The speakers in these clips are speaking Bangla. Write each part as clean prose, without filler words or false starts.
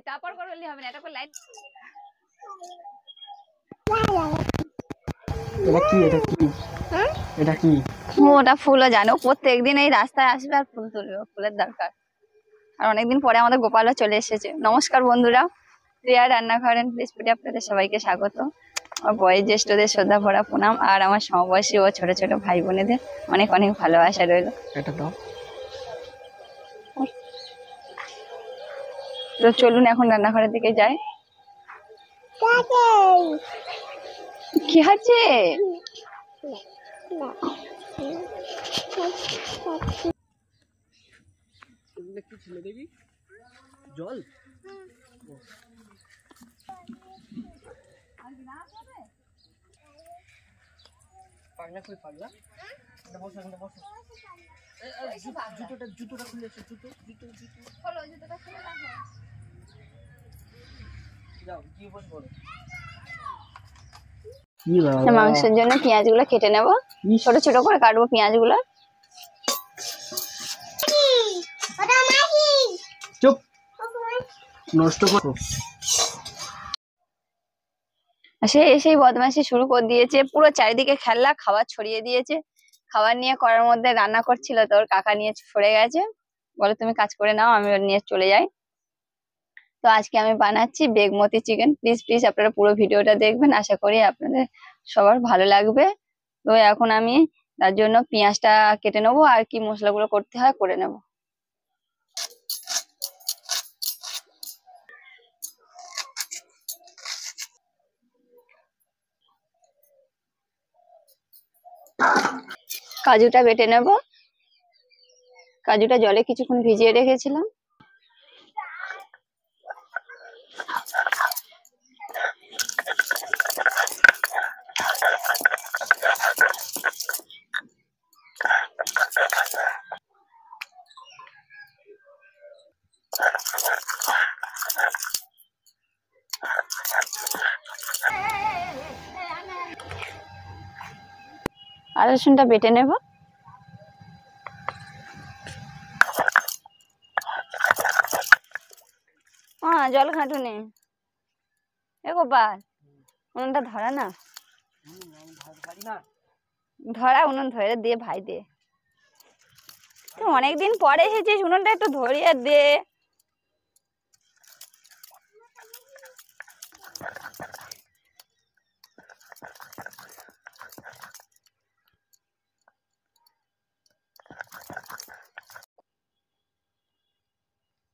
তারপর করলে হবে না, এটা করে লাইন। এটা কি ওটা ফুলও জানো, প্রত্যেকদিন এই রাস্তায় আসবে আর ফুল তুলবে, ফুলের দরকার। আর অনেকদিন পরে আমাদের গোপালও চলে এসেছে। নমস্কার বন্ধুরা, প্রিয়া রান্নাঘরের রেসিপিতে আপনাদের সবাইকে স্বাগত। আমার বয়োজ্যেষ্ঠদের শ্রদ্ধা ভরা প্রণাম, আর আমার সমবয়সী ও ছোট ছোট ভাই বোনেদের অনেক অনেক ভালোবাসা রইল। এটা দাও। তো চলুন এখন রান্নাঘরের দিকে যাই। কি হচ্ছে? কি ছিল দেখি? জল। পাগলা কই পাগলা? এটা বসো, এটা বসো। জুতোটা খুলে আছে, জুতো। খোলো, জুতোটা খুলে রাখো। যাও, কি বস বলো। মাংসের জন্য পেঁয়াজ গুলো কেটে নেব, ছোট ছোট করে কাটবো পেঁয়াজ গুলো। চুপ, নষ্ট করো। সে এসেই বদমাইশি শুরু করে দিয়েছে, পুরো চারিদিকে খেলনা খাবার ছড়িয়ে দিয়েছে। খাবার নিয়ে করার মধ্যে রান্না করছিল, তোর কাকা নিয়ে সরে গেছে, বলে তুমি কাজ করে নাও, আমি ওর নিয়ে চলে যাই। তো আজকে আমি বানাচ্ছি বেগমতি চিকেন। প্লিজ প্লিজ আপনারা পুরো ভিডিওটা দেখবেন, আশা করি আপনাদের সবার ভালো লাগবে। তো এখন আমি তার জন্য পেঁয়াজটা কেটে নেবো, আর কি মশলাগুলো করতে হয় করে নেব। কাজুটা বেটে নেব, কাজুটা জলে কিছুক্ষণ ভিজিয়ে রেখেছিলাম। আদা রসুনটা বেটে নেব। জল ঘাঁটুনি এ গোপাল, উনুনটা ধরা না, ধরা উনুন ধরে দিয়ে ভাই দে। তুই অনেকদিন পরে এসেছিস, উনুনটা একটু ধরিয়ে দে।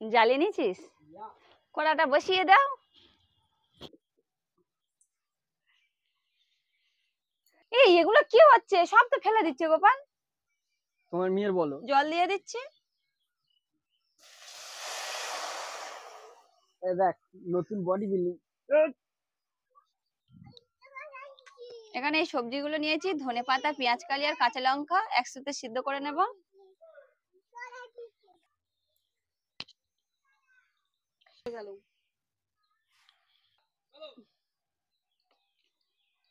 জ্বালিয়ে নিয়েছিস, কড়াটা বসিয়ে দাও। এই এগুলো কি হচ্ছে? সব তো ফেলে দিচ্ছে গোপাল। তোমার মেয়ের বলো। জল দিয়ে দিচ্ছি। এই দেখ, নতুন বডি বিল্ডিং। এখানে এই সবজিগুলো নিয়েছি, ধনেপাতা, পেঁয়াজ কালি আর কাঁচা লঙ্কা একসাথে সিদ্ধ করে নেব।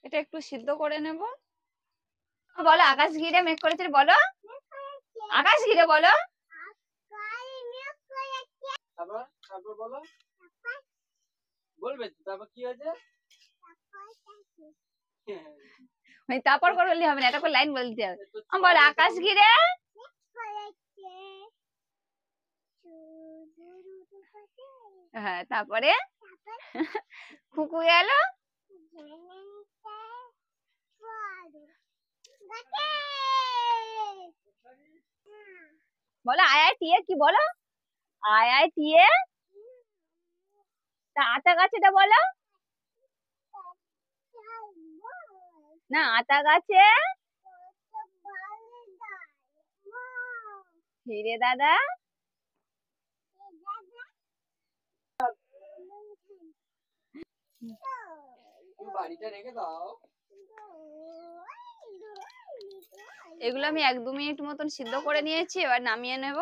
এটা একটু সিদ্ধ করে নেব। বলো আকাশ ঘিরে মেঘ করেছে, বলো আকাশ ঘিরে বলো। তারপর বলো, বলবে তারপর কি হয়েছে? তারপর করলে হবে না, এটা করে লাইন বলতে হবে। বলো আকাশ ঘিরে। হ্যাঁ, তারপরে খুকু গেল। বলো আয় আয় টিয়ে, কি বলো? আয় আয় টিয়ে। তা আতা গাছেটা বলো না, আতা গাছে হিরে দাদা। বাড়িটা রেখে দাও। এগুলো আমি 1-2 মিনিট মতন সিদ্ধ করে নিয়েছি, এবার নামিয়ে নেব।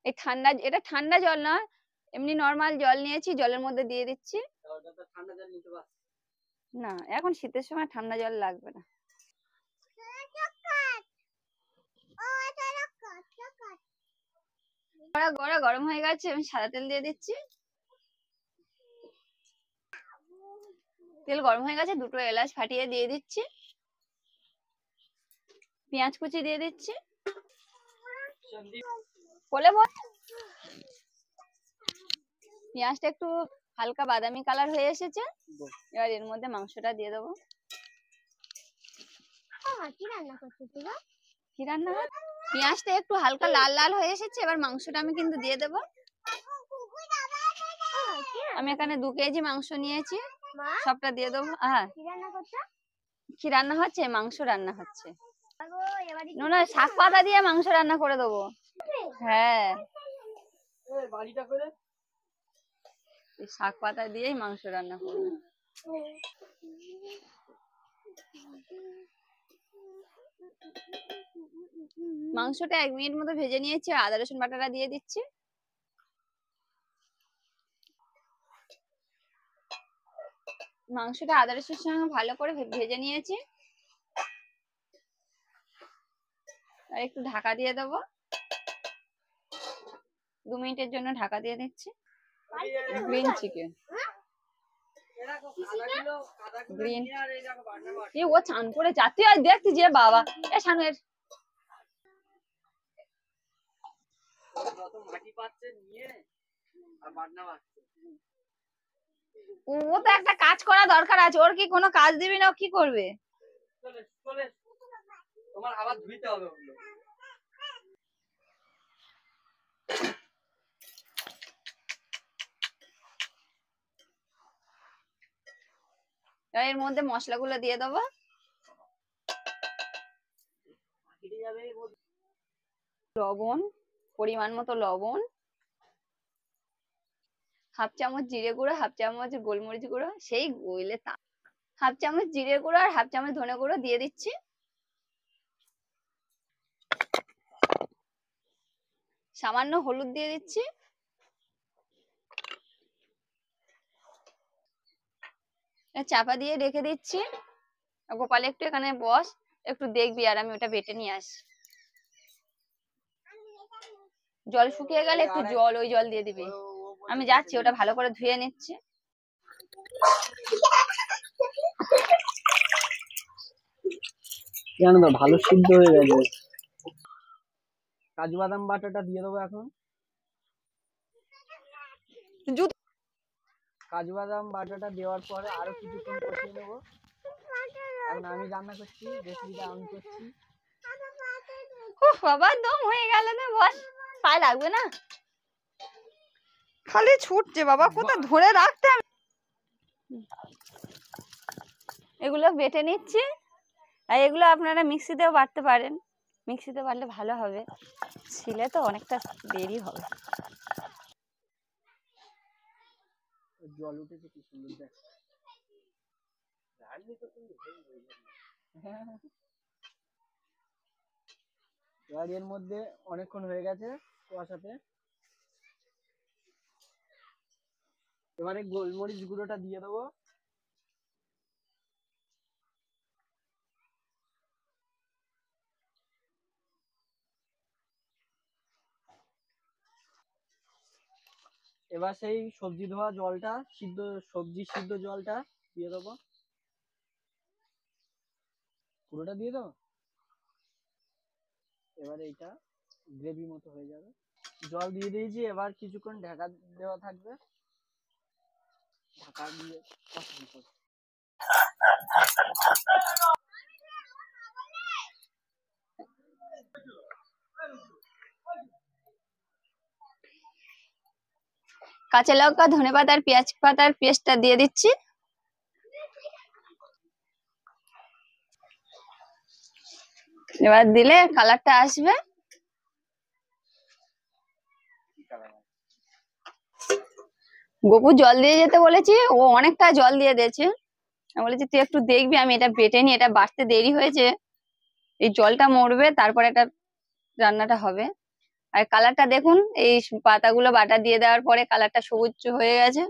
এই ঠান্ডা, এটা ঠান্ডা জল না, এমনি নরমাল জল নিয়েছি, জলের মধ্যে দিয়ে দিচ্ছি। ঠান্ডা জল নিতে পারছি না, এখন শীতের সময় ঠান্ডা জল লাগবে না। কড়া গড়া গরম হয়ে গেছে, আমি সাদা তেল দিয়ে দিচ্ছি। তেল গরম হয়ে গেছে, দুটো এলাচ ফাটিয়ে দিয়ে দিচ্ছি। পেঁয়াজ কুচি দিয়ে দিচ্ছি। বলে বল। পেঁয়াজটা একটু হালকা বাদামি কালার হয়ে এসেছে, এবার এর মধ্যে মাংসটা দিয়ে দেবো। কি রান্না হয়? পেঁয়াজটা একটু হালকা লাল লাল হয়ে এসেছে, এবার মাংসটা আমি কিন্তু দিয়ে দেবো। আমি এখানে 2 কেজি মাংস নিয়েছি, সবটা দিয়ে দেবো। হ্যাঁ, কি রান্না হচ্ছে? মাংস রান্না হচ্ছে। না, শাক পাতা দিয়ে মাংস রান্না করে দেবো। হ্যাঁ, শাক পাতা দিয়েই মাংস রান্না করবো। মাংসটা 1 মিনিট মতো ভেজে নিয়েছি, আদা রসুন বাটাটা দিয়ে দিচ্ছি। মাংসটা আদা রসুনের সঙ্গে ভালো করে ভেজে নিয়েছি, আর একটু ঢাকা দিয়ে দেবো। 2 মিনিটের জন্য ঢাকা দিয়ে দিচ্ছি। Green chicken, green. ও চান করে যাতে আর দেখছি যে বাবা এ শানু এর ও তো একটা কাজ করা দরকার আছে, ওর কি কোনো কাজ দিবি না? ও কি করবে? তোমার আবার ধুইতে হবে ওগুলো। এর মধ্যে মশলাগুলো দিয়ে দেবো। লবণ, পরিমাণ মতো লবণ, 1/2 চামচ জিরে গুঁড়ো, 1/2 চামচ গোলমরিচ গুঁড়ো, সেই গইলে তা 1/2 চামচ জিরে গুঁড়ো আর 1/2 চামচ ধনে গুঁড়ো দিয়ে দিচ্ছি। সামান্য হলুদ দিয়ে দিচ্ছি। চাপা দিয়ে রেখে দিচ্ছি। গোপাল একটু এখানে বস, একটু দেখবি, আর আমি ওটা বেটে নিয়ে আসি। জল শুকিয়ে গেলে একটু জল, ওই জল দিয়ে দিবি। আমি যাচ্ছি, ওটা ভালো করে ধুয়ে নিচ্ছি। জানো তো ভালো সিদ্ধ হয়ে গেছে। কাজু বাদাম বাটাটা দিয়ে দেবো এখন। কাজু বাদাম বাটাটা দেওয়ার পরে আরো কিছুক্ষণ কষিয়ে নেবো। এখন আমি রান্না করছি, রেসিপিটা আমি করছি। বাবা দম হয়ে গেল না, বস পায়ে লাগবে না, খালি ছুটছে বাবা, কোথায় ধরে রাখতে। এগুলো বেটে নিচ্ছি, আর এগুলো আপনারা মিক্সিতেও বাটতে পারেন, মিক্সিতে বাটলে ভালো হবে, ছিলে তো অনেকটা দেরি হবে। জল উঠেছে কি সুন্দর দেখ। এবার এর মধ্যে অনেকক্ষণ হয়ে গেছে কষাতে, এবারে গোলমরিচ গুঁড়োটা দিয়ে দেবো। এবার সেই সবজি ধোয়া জলটা, সবজি সিদ্ধ জলটা দিয়ে দেবো। পুরোটা দিয়ে দেবো। এবারে এটা গ্রেভি মতো হয়ে যাবে। জল দিয়ে দিয়েছি, এবার কিছুক্ষণ ঢাকা দেওয়া থাকবে। ঢাকা দিয়ে কাঁচা লঙ্কা, ধনেপাতা আর পেঁয়াজ পাতার পেস্টটা দিয়ে দিচ্ছি। এবার দিলে কালারটা আসবে। গপু জল দিয়ে যেতে বলেছি, ও অনেকটা জল দিয়ে দিয়েছে। আমি বলেছি তুই একটু দেখবি, আমি এটা বেটে নি, এটা বাটতে দেরি হয়েছে, এই জলটা মরবে, তারপরে এটা রান্নাটা হবে। আর কালারটা দেখুন, এই পাতাগুলো বাটা দিয়ে দেওয়ার পরে কালারটা সবুজ হয়ে গেছে।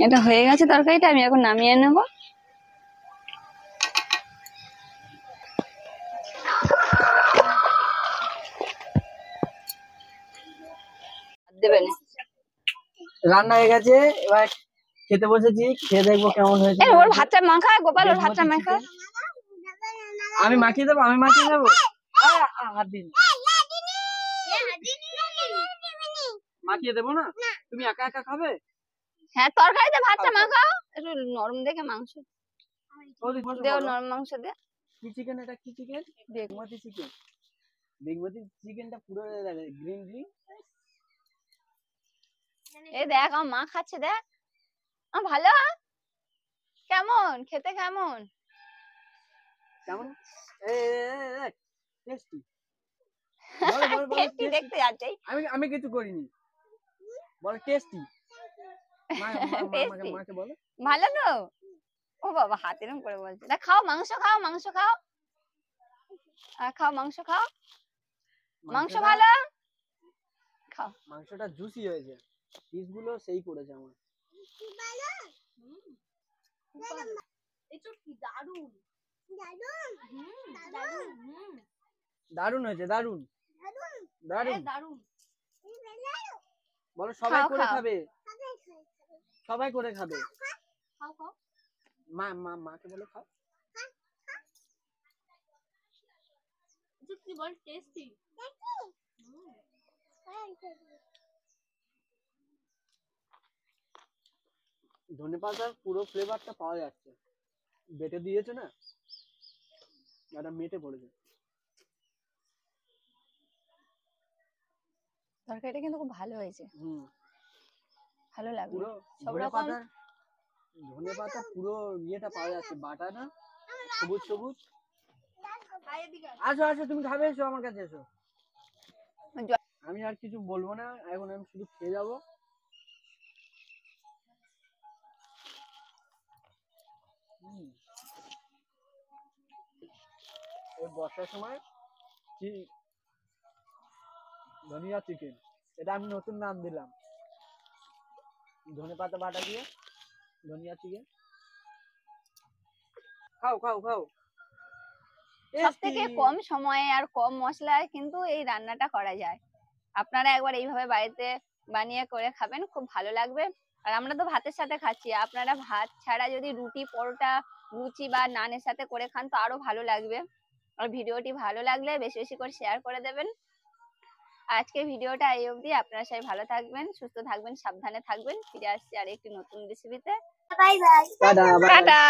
এটা হয়ে গেছে তরকারিটা, আমি এখন নামিয়ে নেব। দেবে না। রান্না হয়ে গেছে, এবার খেতে বসেছি, খেয়ে দেখবো কেমন হয়েছে। ওর ভাতটা মাখা, গোপাল ওর ভাতটা মাখা। আমি মাখিয়ে দেবো, আমি মাখিয়ে দেবো। হাত দিন, মাখিয়ে দেবো না? তুমি একা একা খাবে? হ্যাঁ, তরকারিতে ভাতটা মাখাও, একটু নরম দেখে মাংস দেও, বলো। নরম মাংস দে। কি চিকেন এটা? কি চিকেন? বেগমতি চিকেন। বেগমতি চিকেনটা পুরো গ্রিন গ্রিন। এই দেখ আমার মা খাচ্ছে, দেখ ভালো। কেমন খেতে, কেমন কেমন? টেস্টি। টেস্টি দেখতে যাচ্ছে। আমি কিছু করিনি, বল টেস্টি। টেস্টি মাকে বলো ভালো তো। ও বাবা, হাত এরকম করে বলছে। না খাও, মাংস খাও, মাংস খাও, খাও মাংস খাও, মাংস ভালো খাও। মাংসটা জুসি হয়েছে, পিস গুলো সেই করেছে আমার। দারুন হয়েছে, দারুন দারুন। বলো সবাই করে খাবে, সবাই করে খাবে। মাকে বলো খাও। ধনেপাতার পুরো ফ্লেভারটা পাওয়া যাচ্ছে, বেটে দিয়েছে না, এটা মেটে পড়েছে। তরকারিটা কিন্তু খুব ভালো হয়েছে, ভালো লাগলো। পুরো সব রকম ধনেপাতা পুরো ইয়েটা পাওয়া যাচ্ছে, বাটা না, সবুজ সবুজ। আসো আসো, তুমি খাবে, এসো আমার কাছে এসো। আমি আর কিছু বলবো না এখন, আমি শুধু খেয়ে যাবো। এই বর্ষার সময় কি ধনিয়া চিকেন, এটা আমি নতুন নাম দিলাম, ধনেপাতা বাটা দিয়ে ধনিয়া চিকেন। খাও খাও খাও। সব থেকে কম সময়ে আর কম মশলায় কিন্তু এই রান্নাটা করা যায়। আপনারা একবার এইভাবে বাড়িতে বানিয়ে করে খাবেন, খুব ভালো লাগবে। আর আমরা তো ভাতের সাথে খাচ্ছি, আপনারা ভাত ছাড়া যদি রুটি, পরোটা, লুচি বা নানের সাথে করে খান তো আরো ভালো লাগবে। আর ভিডিওটি ভালো লাগলে বেশি বেশি করে শেয়ার করে দেবেন। আজকে ভিডিওটা এই অবধি। আপনারা সবাই ভালো থাকবেন, সুস্থ থাকবেন, সাবধানে থাকবেন। ফিরে আসছি আর একটি নতুন রেসিপিতে। Bye bye, tata.